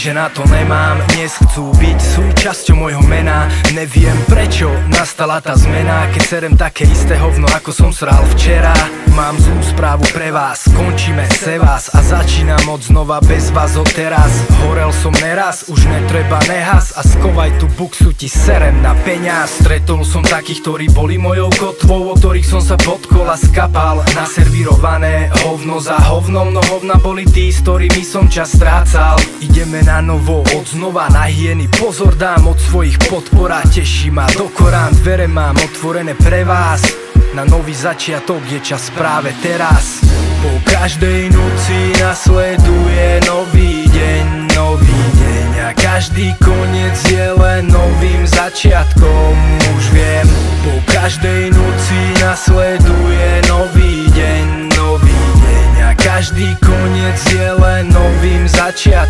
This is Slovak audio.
že na to nemám. Dnes chcú byť súčasťou môjho mena. Neviem prečo nastala tá zmena, keď serem také isté hovno ako som sral včera. Mám zlú správu pre vás, končíme se vás a začínam od znova bez vás od teraz. Horel som neraz, už netreba nehas a skovaj tú buksu, ti serem na peňaz. Stretol som takých, ktorí boli mojou kotvou, o ktorých som sa pod kola skapal. Naservírované hovno za hovnom, no hovna boli tí, s ktorými som čas strácal. Ideme na novo, od znova na hyeny, pozor dám od svojich podpor a teší ma do Korán. Dvere mám otvorené pre vás, na nový začiatok je čas práve teraz. Po každej noci nasleduje nový deň, nový deň a každý koniec je len novým začiatkom, už viem. Po každej noci nasleduje nový deň, nový deň a každý koniec je len novým začiatkom.